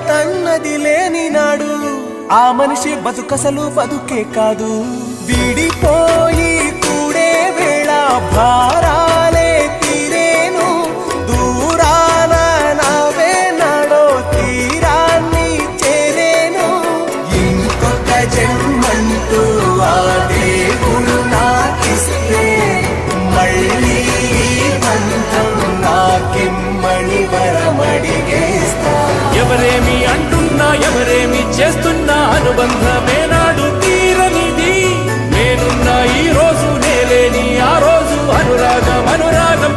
తన్నది లేని నాడు ఆ మనిషి బతుకసలు బతుకే కాదు. విడిపోయి కూడే వేళ భారాలే తీరేను, దూరాన నవే నాడో తీరాన్ని చేరేను. ఇంకొక జన్మంటూ ఆ దేవుడు నాకిస్తే మళ్ళీ బంధం నాకిమ్మని వరమడిగేస్తా. ఎవరేమి అంటున్నా ఎవరేమి చేస్తున్నా అనుబంధమే నాడు తీరనిది. నేనున్న ఈ రోజు నేలేని ఆ రోజు అనురాగం అనురాగం